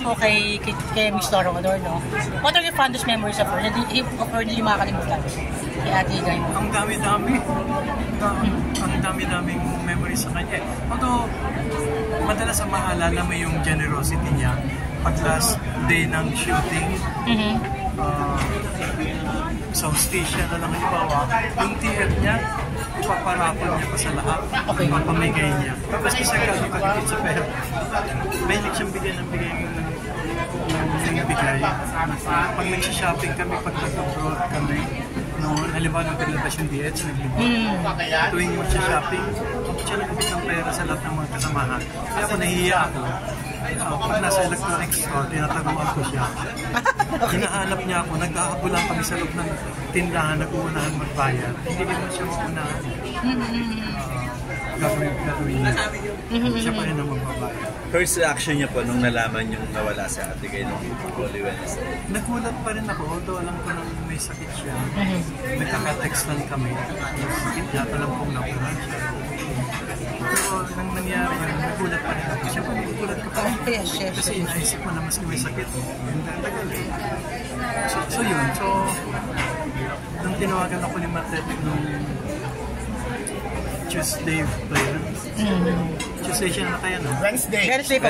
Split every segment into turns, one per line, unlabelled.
mo kay Miss Laura Honor, no? What are your fondest memories of her? Hindi yung makakalimutan kay Ate Guy mo?
Ang dami-dami. Ang dami-daming memories sa kanya. Although, madalas ang maalala mo yung generosity niya pag last day ng shooting. Sa hostisya na lang halimbawa, yung TF niya, ipaparapon niya pa sa lahat.
Okay.
Papamigay niya. Tapos isa galing pagkakit sa pera. May nagsiyang bigyan ng bigay ng bigay. Pag nagsha-shopping kami, pag nag-abroad kami, noon, halimbawa nung pinalabas yung DH, naglibot. Tuwing magsha-shopping, siya nagbibig ng pera sa lahat ng mga kasamahan. Kaya ako nahihiya ako. Pag nasa electronic store, tinataguan ko siya. Hinahanap niya ako, nagkakabulan kami sa loob ng tindahan, nag-uunahan magbayad. Hindi naman siya maunahan. Gagawin niya. Siya pa rin ang magbabayad.
First reaction niya po nung nalaman yung nawala si Ate Guy nung Holy Wednesday?
Nagulat pa rin ako, although alam ko nang may sakit siya. Nagkaka-text lang kami. Yata lang kung nawala siya. Pero nang nangyari yun, nagulat pa rin ako. Siyempre nagulat ka pa rin. Kasi inaisip mo na mas may sakit. Tagal eh. So yun. So, nung tinawagan ako ni Matet nung Tuesday player. Tuesday siya na kaya no?
Wednesday po.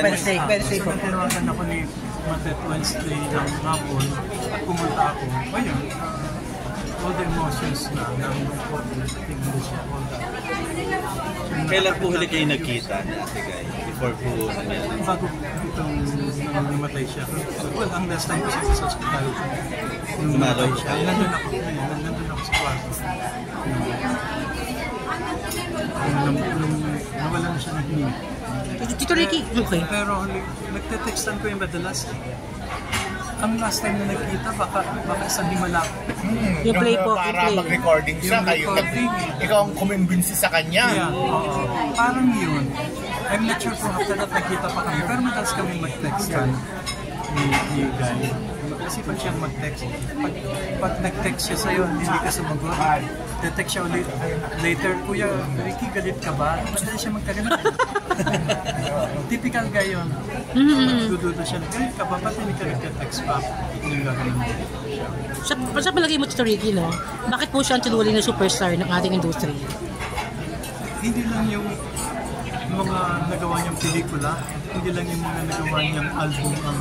So, nung tinawagan ako ni Matet Wednesday ng hapon at pumunta ako. Ayun. All the emotions na tingnan siya.
Kailan po huli kayo nagkita ni Ate Guy? Before po nangyari?
Bago itong namatay siya. Well, ang last time ko siya sa hospital. Nung namatay siya. Nandun ako sa kwarto. Nung nawala na siya ng hininga.
Tito Ricky, okay.
Pero nagte-textan ko yung madalas. Ang last time na nagkita, baka isang himala.
Yung play po,
para mag-recording siya, ikaw ang kumimbinsi sa kanya.
Yeah, parang yun. I'm not sure kung after that nagkita pa kami, pero madalas kami mag-text kan ni Guy. Mag-isipan siyang mag-text. Pag nag-text siya sa'yo, hindi ka sumagot. Te-text siya ulit. Later, Kuya, Ricky, galit ka ba? Madali siya magkaganap. Typical Guy yun. Magdududa siya, galit ka ba? Ba't hindi ka nag-text pa? Yung gagawin mo.
Sa palagay mo, Tito Ricky, no? Bakit po siya ang tinuring na superstar ng ating industry?
Hindi lang yung mga nagawa niyang pelikula, hindi lang yung mga nagawa niyang album ang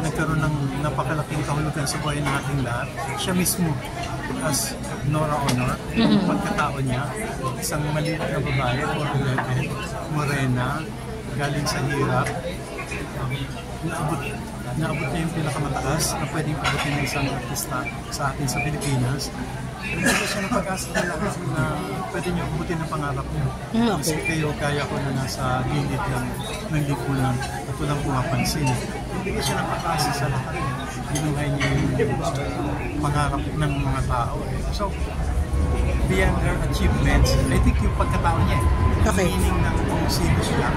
nagkaroon ng napakalaking kahulugan sa buhay ng ating lahat. Siya mismo, as Nora Honor, yung pagkatao niya, isang maliit na babae, 4'11", morena, galing sa hirap, naabot niya yung pinakamataas na pwedeng abutin ng isang artista sa atin sa Pilipinas. Hindi siya ng pag-asa na lahat na pwede niyo abutin ang pangarap niyo. Kasi kayo, kaya ko na nasa gilid lang ng lipunan at walang pumapansin. Hindi siya ng pag-asa sa lahat. Binuhay niya yung pangarap ng mga tao. So, beyond her achievements, I think yung pagkatao niya, meaning ng kung sino siya,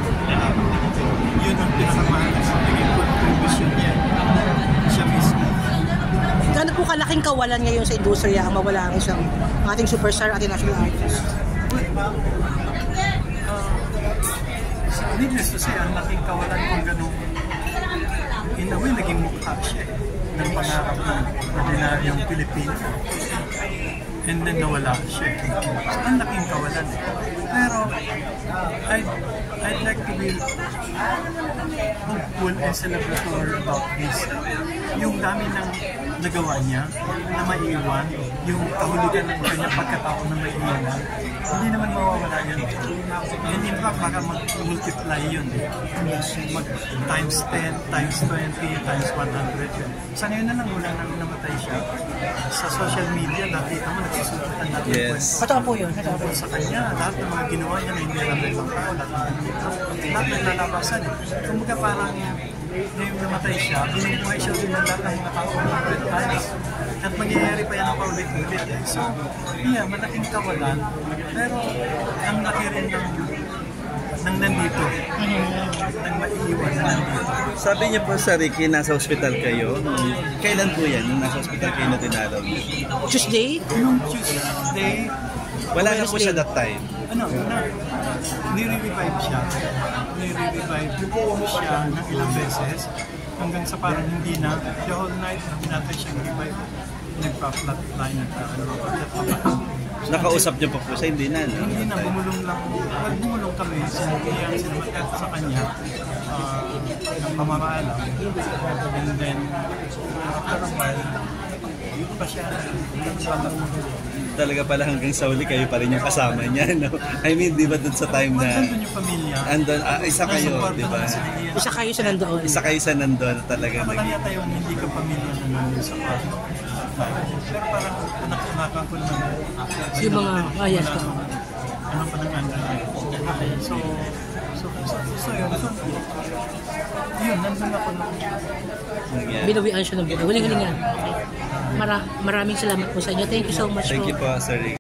yun ang pinakamahalaga sa naging contribution niya. Siya mismo.
Gaano po kalaking kawalan ngayon sa industriya ang mawala ang isang ating superstar at national artist?
Needless to say, ang laking kawalan kung gano'n. In a way, naging mukha siya ng pangarap ng ordinaryong Pilipino. And then nawala siya. Ang laking kawalan. Pero, I'd like to be hopeful and celebratory about this. Yung dami ng nagawa niya na maiiwan, yung kahulugan ng kanyang pagkatao na maiiwan, hindi naman mawawala yun. And in fact, baka mag-multiply yun. Mag times 10, times 20, times 100. Sa ngayon na lang, wala nang namatay siya. Sa social media, nakita mo, nagsusulatan natin.
Yes.
Totoo po yun.
Sa kanya, lahat ng mga ginawa niya na hindi alam ng ibang tao, lahat ng lalabasan. Kumbaga parang ngayong namatay siya, binubuhay siya din ng lahat ng mga tao 100 times. At mangyayari pa yan ang paulit-ulit. So, yeah, malaking kawalan. Pero, ang laki rin ng nandito. Nang maiiwan na nandito.
Sabi niyo po sa Ricky, nasa hospital kayo. Kailan po yan? Nung nasa hospital kayo na dinalaw?
Tuesday?
Nung Tuesday,
wala na po siya that time.
Nire-revive siya. Nire-revive siya ng ilang beses. hanggang sa parang hindi na, the whole night, binatay siya, hindi pa nagpa-flatline at
Nakausap niyo pa po siya, hindi na, no?
hindi na, bumulong lang. Bumulong kami, sinamatyan sa kanya ng pamamaalam. And then, after a while, hindi pa siya
Talaga pala hanggang sa uli kayo pa rin yung kasama niya, no? I mean, di ba dun sa time na...
Nandun yung pamilya.
Andun, isa kayo, di ba?
Isa kayo sa nandoon.
Isa kayo sa nandun talaga.
Ako lang yata yung hindi ka pamilya na nandun sa kwarto. Pero parang anak-anakan ko naman.
Yung mga ayas ko.
Anong panangandan. So, yun. Yun, nandun ako nung...
Binawian siya ng buhay. Huling-huling yan. Maraming salamat po sa inyo. Thank you so much
Thank
po.
you po, Sir Rick.